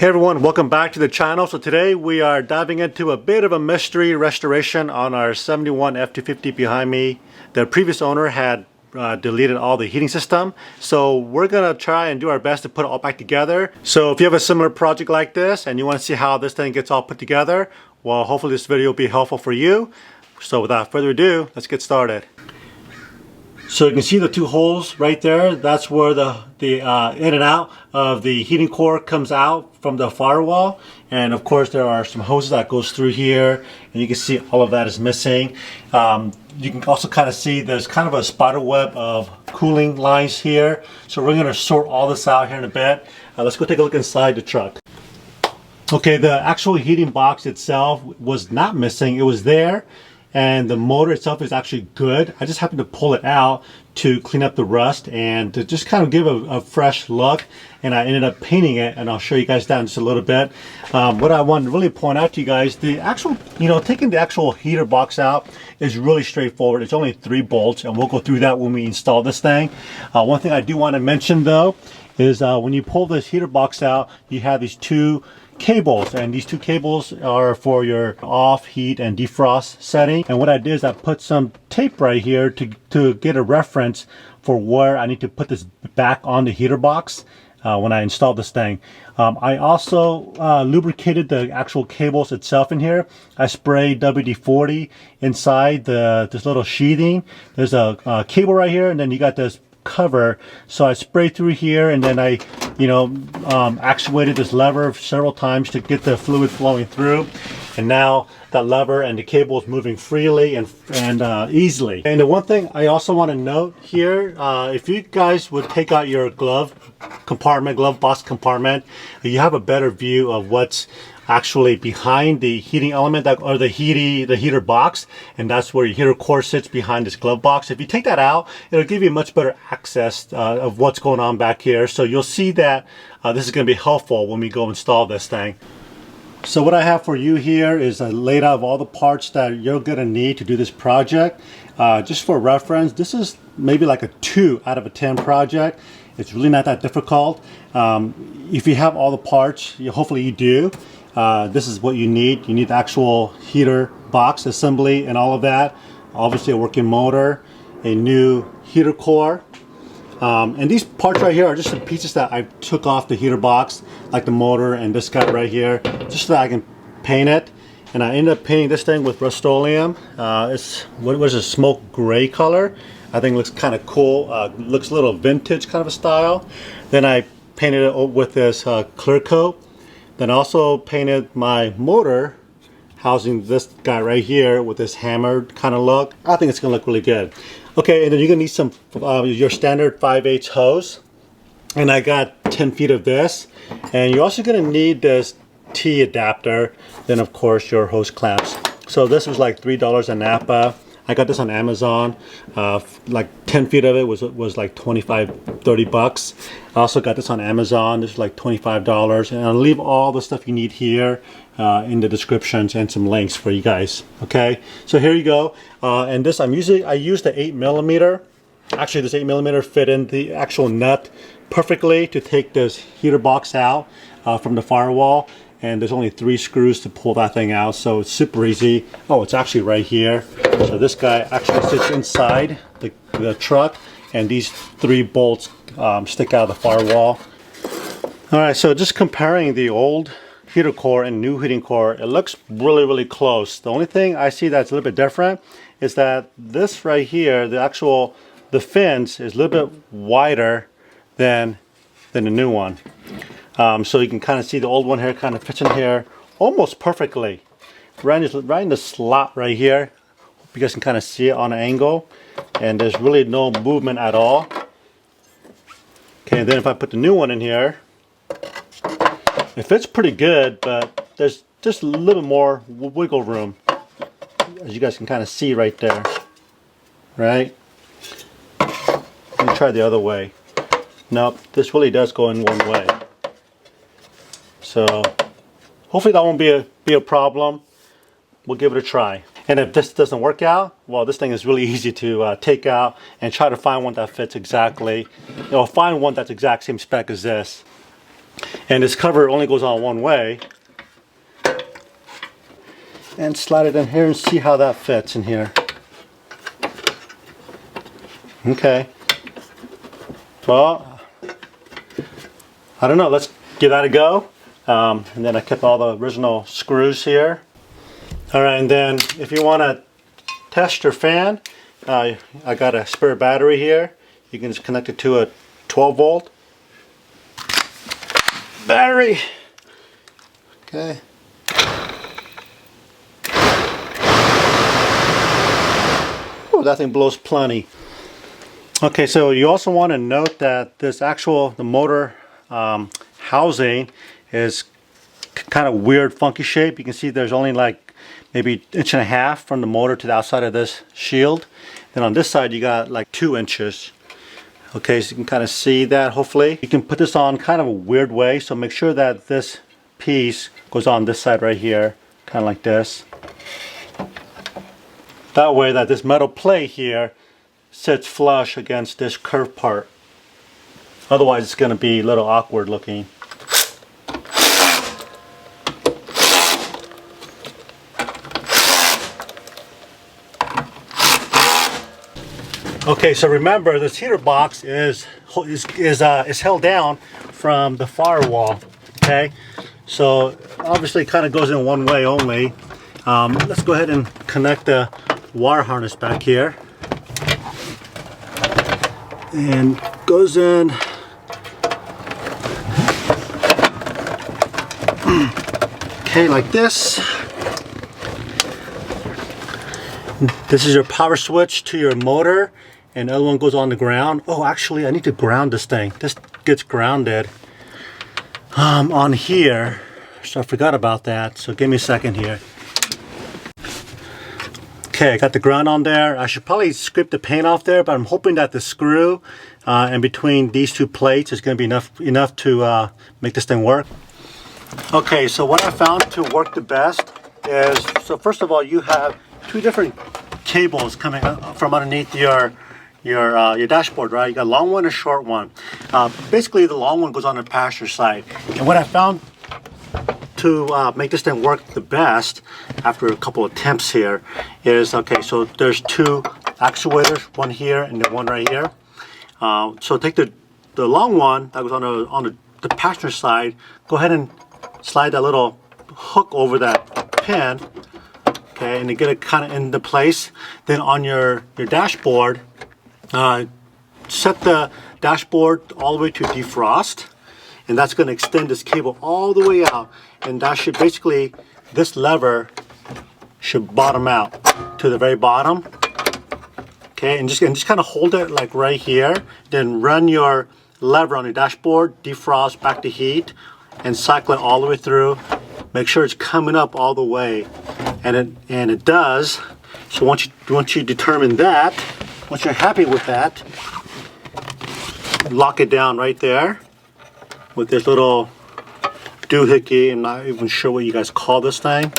Hey everyone, welcome back to the channel. So today we are diving into a bit of a mystery restoration on our 71 F250 behind me. The previous owner had deleted all the heating system. So we're gonna try and do our best to put it all back together. So if you have a similar project like this and you want to see how this thing gets all put together, well, hopefully this video will be helpful for you. So without further ado, let's get started. So you can see the two holes right there. That's where the in and out of the heating core comes out from the firewall. And of course there are some hoses that goes through here, and you can see all of that is missing. You can also kind of see there's kind of a spider web of cooling lines here. So we're going to sort all this out here in a bit. Let's go take a look inside the truck. Okay, the actual heating box itself was not missing. It was there. And the motor itself is actually good. I just happened to pull it out to clean up the rust and to just kind of give a fresh look. And I ended up painting it, and I'll show you guys that in just a little bit. What I want to really point out to you guys, the actual, taking the actual heater box out is really straightforward. It's only 3 bolts, and we'll go through that when we install this thing. One thing I do want to mention though is when you pull this heater box out, you have these 2 cables, and these 2 cables are for your off, heat, and defrost setting. And what I did is I put some tape right here to get a reference for where I need to put this back on the heater box when I install this thing. I also lubricated the actual cables itself in here. I sprayed WD-40 inside this little sheathing. There's a cable right here, and then you got this cover. So I sprayed through here, and then I actuated this lever several times to get the fluid flowing through, and now that lever and the cable is moving freely and easily. And the one thing I also want to note here, if you guys would take out your glove box compartment, you have a better view of what's actually behind the heating element, or the heater box, and that's where your heater core sits, behind this glove box. If you take that out, it'll give you much better access of what's going on back here. So you'll see that this is going to be helpful when we go install this thing. So what I have for you here is a layout of all the parts that you're going to need to do this project. Just for reference, this is maybe like a 2 out of a 10 project. It's really not that difficult. If you have all the parts, hopefully you do. This is what you need. You need the actual heater box assembly and all of that. Obviously a working motor, a new heater core. And these parts right here are just some pieces that I took off the heater box, like the motor and this guy right here, just so that I can paint it. And I ended up painting this thing with Rust-Oleum. What was a smoke gray color. I think it looks kind of cool. Looks a little vintage kind of a style. Then I painted it with this clear coat. Then also painted my motor housing this guy right here with this hammered kind of look. I think it's gonna look really good. Okay, and then you're gonna need some your standard 5/8 hose, and I got 10 feet of this. And you're also gonna need this T adapter, then of course your hose clamps. So this was like $3 a Napa. I got this on Amazon. Like 10 feet of it was like 25-30 bucks. I also got this on Amazon. This is like $25, and I'll leave all the stuff you need here in the descriptions and some links for you guys. Okay, so here you go. And this I used the 8mm. Actually, this 8mm fit in the actual nut perfectly to take this heater box out from the firewall. And there's only 3 screws to pull that thing out, so it's super easy. Oh, it's actually right here. So this guy actually sits inside the truck, and these 3 bolts stick out of the firewall. All right, so just comparing the old heater core and new heating core, it looks really, really close. The only thing I see that's a little bit different is that this right here, the fins is a little bit wider than the new one. So you can kind of see the old one here kind of fits in here almost perfectly. Right in the slot right here. Hope you guys can kind of see it on an angle. And there's really no movement at all. Okay, and then if I put the new one in here, it fits pretty good, but there's just a little more wiggle room, as you guys can kind of see right there. Right? Let me try the other way. Nope, this really does go in one way. So hopefully that won't be a problem. We'll give it a try. And if this doesn't work out, well, this thing is really easy to take out and try to find one that fits exactly, find one that's exact same spec as this. And this cover only goes on one way. And slide it in here and see how that fits in here. Okay. Well, I don't know. Let's give that a go. And then I kept all the original screws here. Alright, and then if you want to test your fan, I got a spare battery here. You can just connect it to a 12 volt battery. Okay. Oh, that thing blows plenty. Okay, so you also want to note that the motor housing is kind of weird, funky shape. You can see there's only like maybe 1.5 inches from the motor to the outside of this shield. Then on this side you got like 2 inches. Okay, so you can kind of see that hopefully. You can put this on kind of a weird way, so make sure that this piece goes on this side right here, kind of like this. That way that this metal plate here sits flush against this curved part. Otherwise it's going to be a little awkward looking. Okay, so remember this heater box is held down from the firewall. Okay, so obviously it kind of goes in one way only. Let's go ahead and connect the wire harness back here, and goes in. Okay, like this. This is your power switch to your motor, and the other one goes on the ground. Oh, actually I need to ground this thing. This gets grounded on here, so I forgot about that, so give me a second here. Okay, I got the ground on there. I should probably scrape the paint off there, but I'm hoping that the screw in between these two plates is going to be enough to make this thing work. Okay, so what I found to work the best is, so first of all, you have 2 different cables coming from underneath your dashboard, right? You got a long one and a short one. Basically, the long one goes on the passenger side. And what I found to make this thing work the best, after a couple of attempts here, is, okay, so there's 2 actuators, one here and the one right here. So take the long one that goes on the passenger side, go ahead and slide that little hook over that pin. Okay, and to get it kind of into place. Then on your dashboard, set the dashboard all the way to defrost, and that's going to extend this cable all the way out, and that should basically, this lever should bottom out to the very bottom. Okay, and just kind of hold it like right here, then run your lever on the dashboard, defrost back to heat, and cycle it all the way through. Make sure it's coming up all the way, and it does. So once you determine that, once you're happy with that, lock it down right there with this little doohickey. I'm not even sure what you guys call this thing.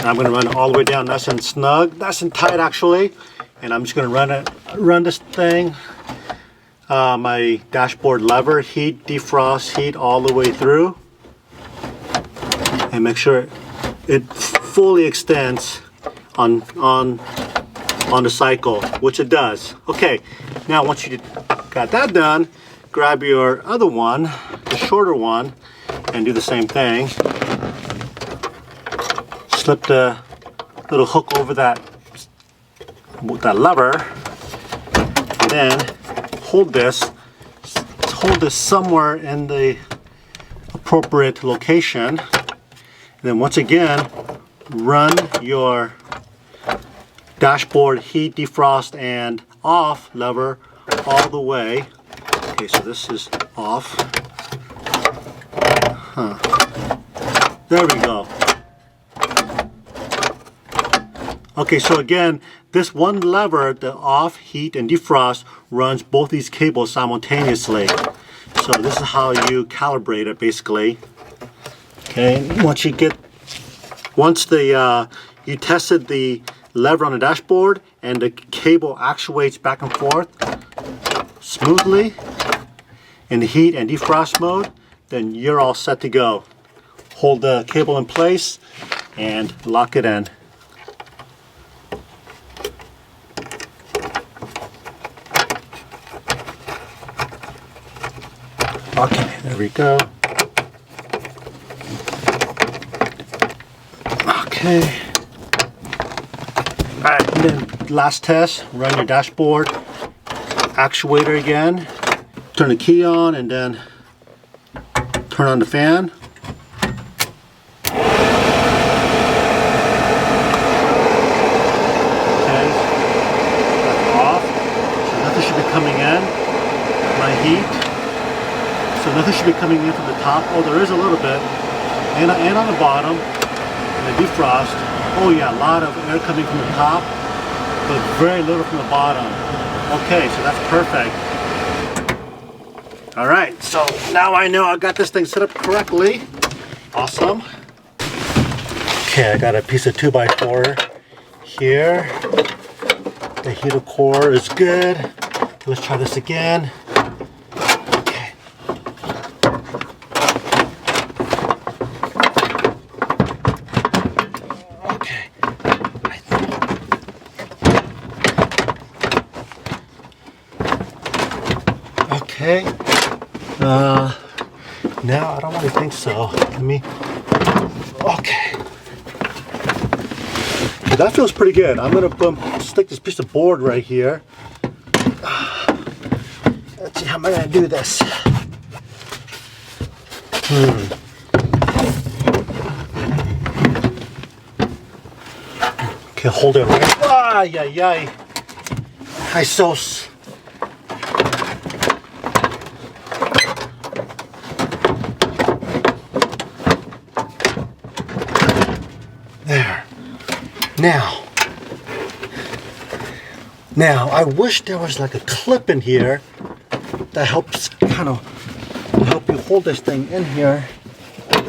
I'm going to run it all the way down nice and snug, nice and tight actually, and I'm just going to run this thing, my dashboard lever, heat, defrost, heat all the way through, and make sure it fully extends on the cycle, which it does. Okay, now once you got that done, grab your other one, the shorter one, and do the same thing. Slip the little hook over that lever, and then hold this somewhere in the appropriate location. And then once again, run your dashboard heat, defrost, and off lever all the way. Okay, so this is off. There we go. Okay, so again, this one lever, the off, heat, and defrost, runs both these cables simultaneously. So this is how you calibrate it, basically. Okay, once the you tested the lever on the dashboard and the cable actuates back and forth smoothly in the heat and defrost mode, then you're all set to go. Hold the cable in place and lock it in. Okay, there we go. Okay. Alright, and then last test, run your dashboard actuator again. Turn the key on and then turn on the fan. Okay, that's off. So nothing should be coming in. My heat. So nothing should be coming in from the top. Oh, there is a little bit. And on the bottom. And the defrost. Oh yeah, a lot of air coming from the top, but very little from the bottom. Okay, so that's perfect. All right, so now I know I got this thing set up correctly. Awesome. Okay, I got a piece of 2x4 here. The heater core is good. Let's try this again. Okay. Okay. Okay. Now I don't really think so. Let me. Okay. Okay, that feels pretty good. I'm gonna stick this piece of board right here. Let's see, how am I gonna do this? Okay, hold it right. Ah, yay. Hi, sauce. There. Now, I wish there was like a clip in here that helps kind of help you hold this thing in here, so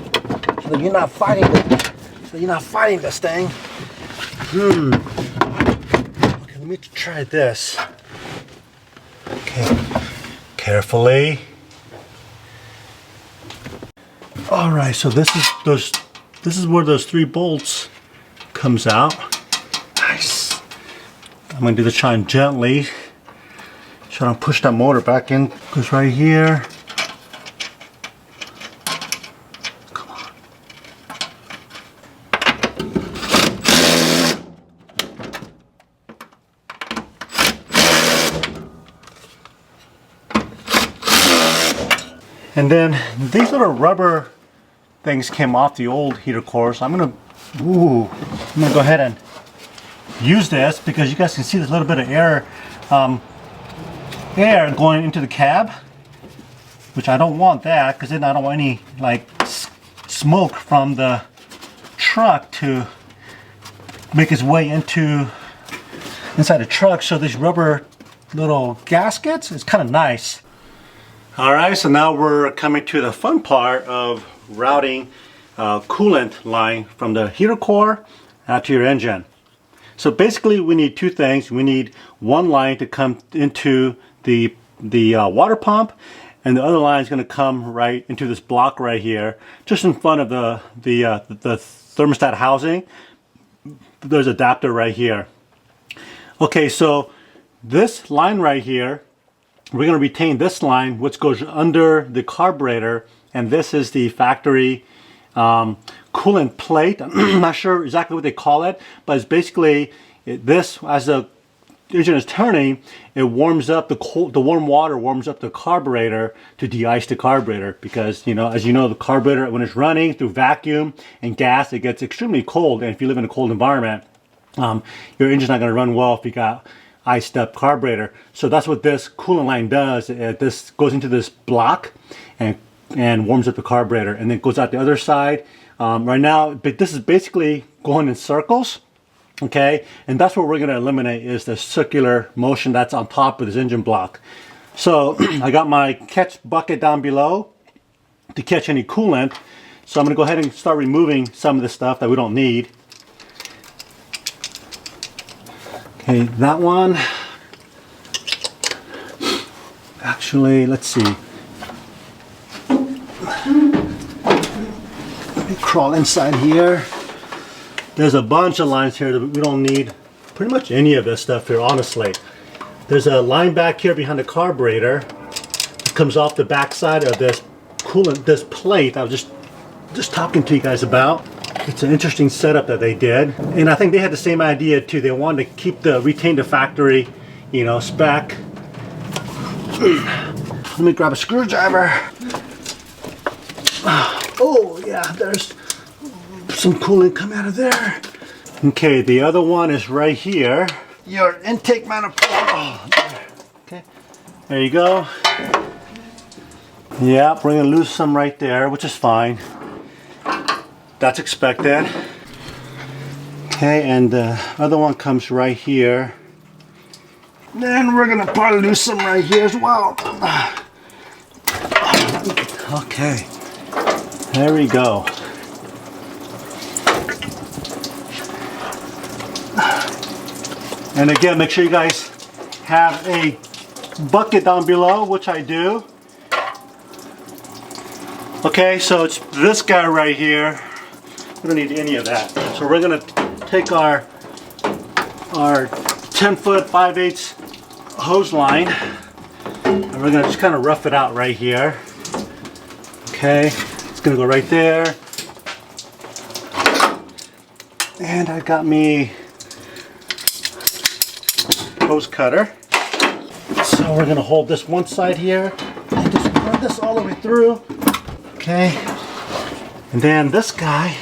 that you're not fighting it. So you're not fighting this thing. Okay, let me try this. Okay, carefully. All right, so this is where those 3 bolts comes out. Nice. I'm gonna do the chine gently. Try to push that motor back in. Goes right here. Come on. And then these little rubber things came off the old heater core, so I'm gonna go ahead and use this because you guys can see there's a little bit of air going into the cab, which I don't want that, because then I don't want any like smoke from the truck to make its way inside the truck. So these rubber little gaskets is kind of nice. All right, so now we're coming to the fun part of routing coolant line from the heater core out to your engine. So basically we need 2 things. We need one line to come into the water pump, and the other line is going to come right into this block right here, just in front of the thermostat housing. There's an adapter right here. Okay, so this line right here, we're going to retain this line, which goes under the carburetor, and this is the factory coolant plate. I'm not sure exactly what they call it, but it's basically this, as the engine is turning, it warms up the warm water warms up the carburetor to de-ice the carburetor, because as you know, the carburetor, when it's running through vacuum and gas, it gets extremely cold, and if you live in a cold environment, your engine's not going to run well if you got iced up carburetor. So that's what this coolant line does. This goes into this block and warms up the carburetor, and then goes out the other side. Right now, but this is basically going in circles, okay? And that's what we're going to eliminate, is the circular motion that's on top of this engine block. So I got my catch bucket down below to catch any coolant. So I'm going to go ahead and start removing some of the stuff that we don't need. Okay, that one. Actually, let's see. Let me crawl inside here. There's a bunch of lines here that we don't need pretty much any of this stuff here, honestly. There's a line back here behind the carburetor. It comes off the back side of this coolant, this plate I was just talking to you guys about. It's an interesting setup that they did. And I think they had the same idea too. They wanted to keep retain the factory, you know, spec. Let me grab a screwdriver. Oh yeah, there's some coolant coming out of there. Okay, the other one is right here. Your intake manifold. Oh, okay, there you go. Yeah, we're gonna lose some right there, which is fine. That's expected. Okay, and the other one comes right here. Then we're gonna probably lose some right here as well. Okay, there we go. And again, make sure you guys have a bucket down below, which I do. Okay, so it's this guy right here. We don't need any of that. So we're gonna take our 10-foot 5/8 hose line, and we're gonna just kind of rough it out right here. Okay, it's gonna go right there. And I got me hose cutter. So we're gonna hold this one side here and just run this all the way through. Okay, and then this guy,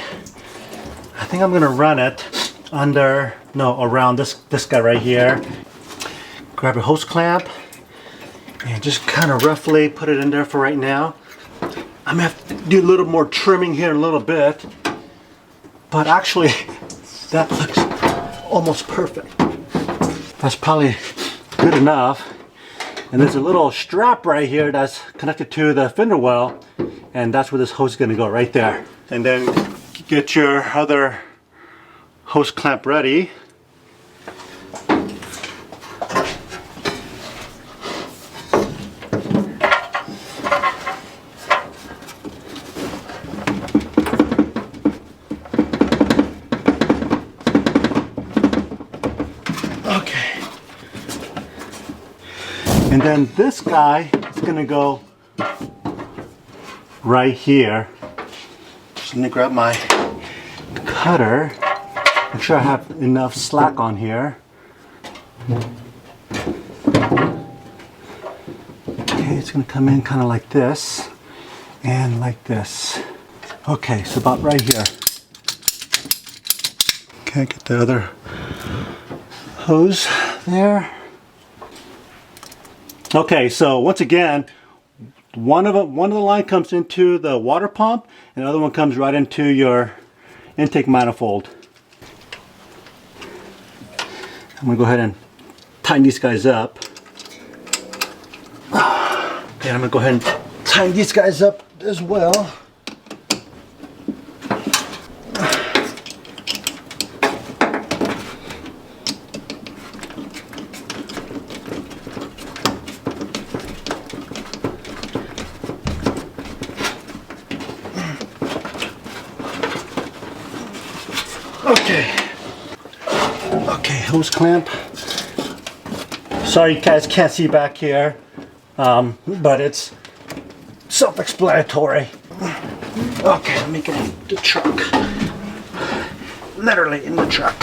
I think I'm gonna run it around this guy right here. Grab a hose clamp and just kind of roughly put it in there for right now. I'm gonna have to do a little more trimming here in a little bit, but actually that looks almost perfect. That's probably good enough. And there's a little strap right here that's connected to the fender well, and that's where this hose is going to go, right there. And then get your other hose clamp ready. Okay. And then this guy is going to go right here. Just going to grab my cutter. Make sure I have enough slack on here. Okay, it's going to come in kind of like this and like this. Okay, so about right here. Okay, get the other hose there. Okay, so once again, one of the line comes into the water pump, and the other one comes right into your intake manifold. I'm gonna go ahead and tighten these guys up. Okay, I'm gonna go ahead and tighten these guys up as well. Okay, hose clamp. Sorry you guys can't see back here, but it's self-explanatory. Okay, let me get in the truck. Literally in the truck.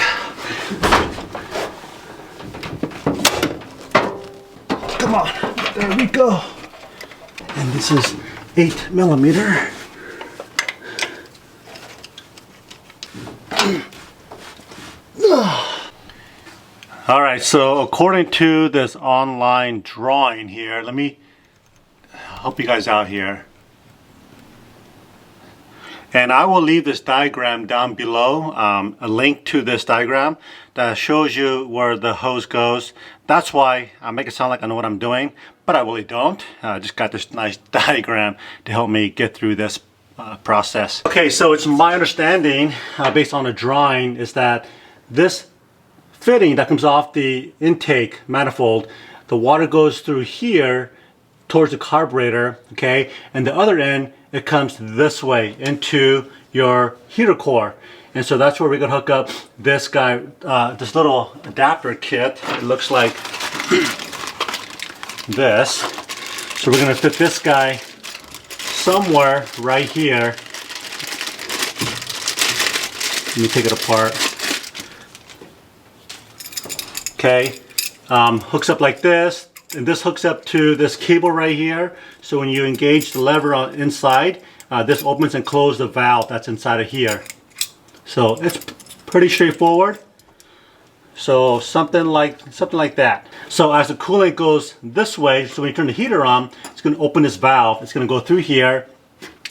Come on, there we go. And this is 8mm. Alright, so according to this online drawing here, let me help you guys out here. And I will leave this diagram down below, a link to this diagram that shows you where the hose goes. That's why I make it sound like I know what I'm doing, but I really don't. I just got this nice diagram to help me get through this process. Okay, so it's my understanding, based on the drawing, is that this fitting that comes off the intake manifold, the water goes through here towards the carburetor, okay, and the other end, it comes this way into your heater core. And so that's where we're gonna hook up this guy, this little adapter kit. It looks like this. So we're gonna fit this guy somewhere right here. Let me take it apart. Okay, hooks up like this, and this hooks up to this cable right here. So when you engage the lever on inside, this opens and closes the valve that's inside of here. So it's pretty straightforward. So something like that. So as the coolant goes this way, so when you turn the heater on, it's going to open this valve. It's going to go through here,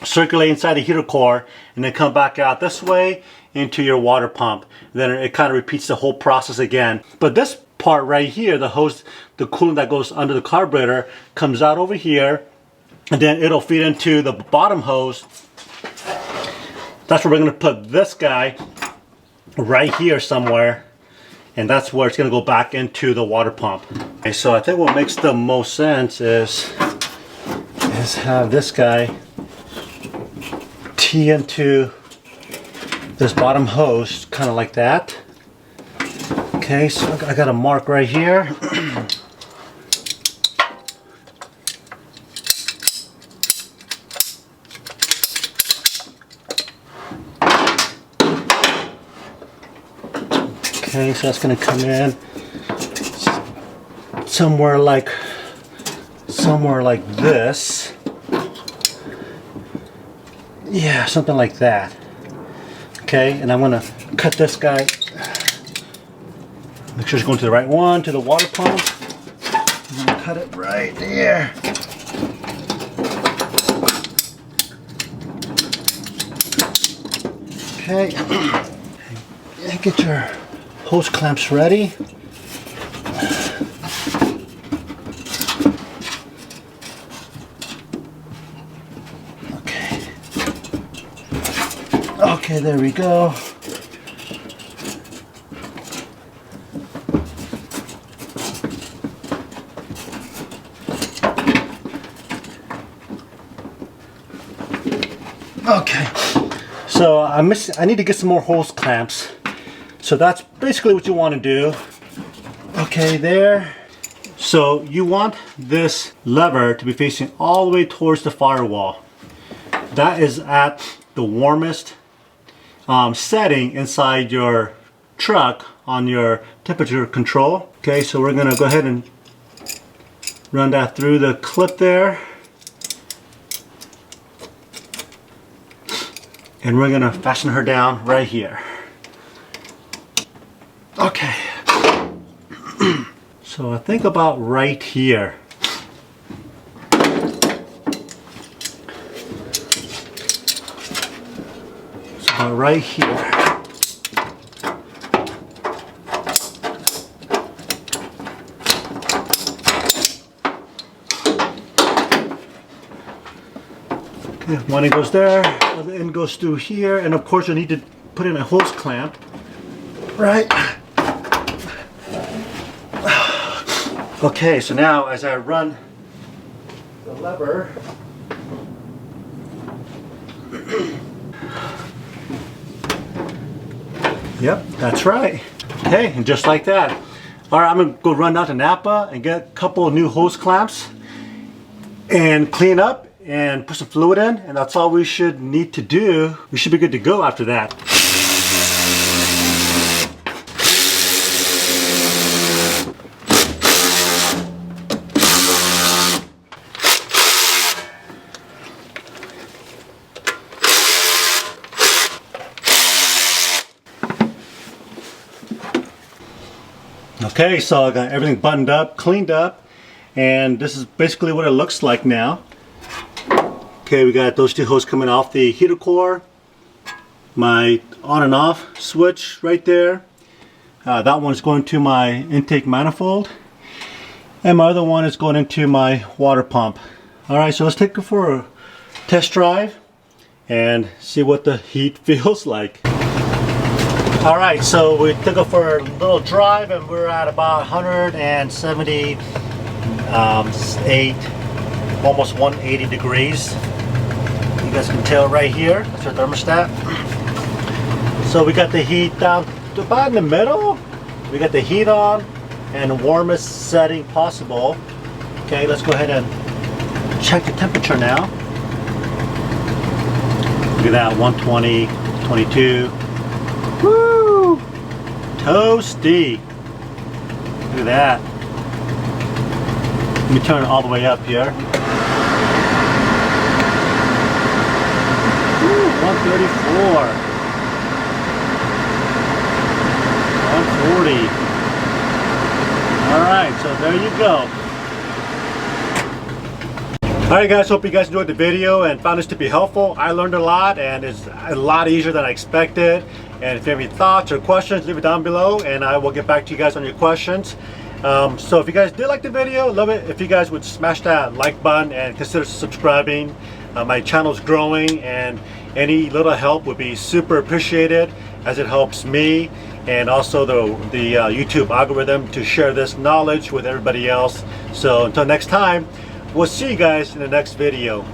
circulate inside the heater core, and then come back out this way into your water pump. Then it kind of repeats the whole process again. But this part right here, the hose, the coolant that goes under the carburetor, comes out over here, and then it'll feed into the bottom hose. That's where we're going to put this guy right here somewhere, and that's where it's going to go back into the water pump. Okay, so I think what makes the most sense is have this guy tee into this bottom hose, kind of like that. Okay, so I got a mark right here. Okay, so that's going to come in somewhere like this. Yeah, something like that. Okay, and I'm going to cut this guy. Make sure it's going to the right one, to the water pump. I'm going to cut it right there. Okay, and get your hose clamps ready. Okay, there we go. Okay, so I need to get some more hose clamps. So that's basically what you want to do. Okay, there. So you want this lever to be facing all the way towards the firewall. That is at the warmest setting inside your truck on your temperature control. Okay, so we're gonna go ahead and run that through the clip there. And we're gonna fasten her down right here. Okay. So I think about right here. So about right here. Okay, one end goes there, other end goes through here, and of course you need to put in a hose clamp. Right. Okay, so now as I run the lever, yep, that's right. Okay, and just like that. All right, I'm gonna go run down to Napa and get a couple of new hose clamps and clean up and put some fluid in, and that's all we should need to do. We should be good to go after that. Okay, so I got everything buttoned up, cleaned up, and this is basically what it looks like now. Okay, we got those two hoses coming off the heater core, my on and off switch right there. That one's going to my intake manifold, and my other one is going into my water pump. Alright, so let's take it for a test drive and see what the heat feels like. All right, so we took it for a little drive and we're at about 178, almost 180 degrees. You guys can tell right here, that's our thermostat. So we got the heat down to about in the middle. We got the heat on and the warmest setting possible. Okay, let's go ahead and check the temperature now. Look at that, 120, 22. Woo! Toasty. Look at that. Let me turn it all the way up here. Woo, 134. 140. Alright, so there you go. Alright guys, hope you guys enjoyed the video and found this to be helpful. I learned a lot and it's a lot easier than I expected. And if you have any thoughts or questions, leave it down below and I will get back to you guys on your questions. So if you guys did like the video, love it if you guys would smash that like button and consider subscribing. My channel is growing and any little help would be super appreciated as it helps me and also the YouTube algorithm to share this knowledge with everybody else. So until next time, we'll see you guys in the next video.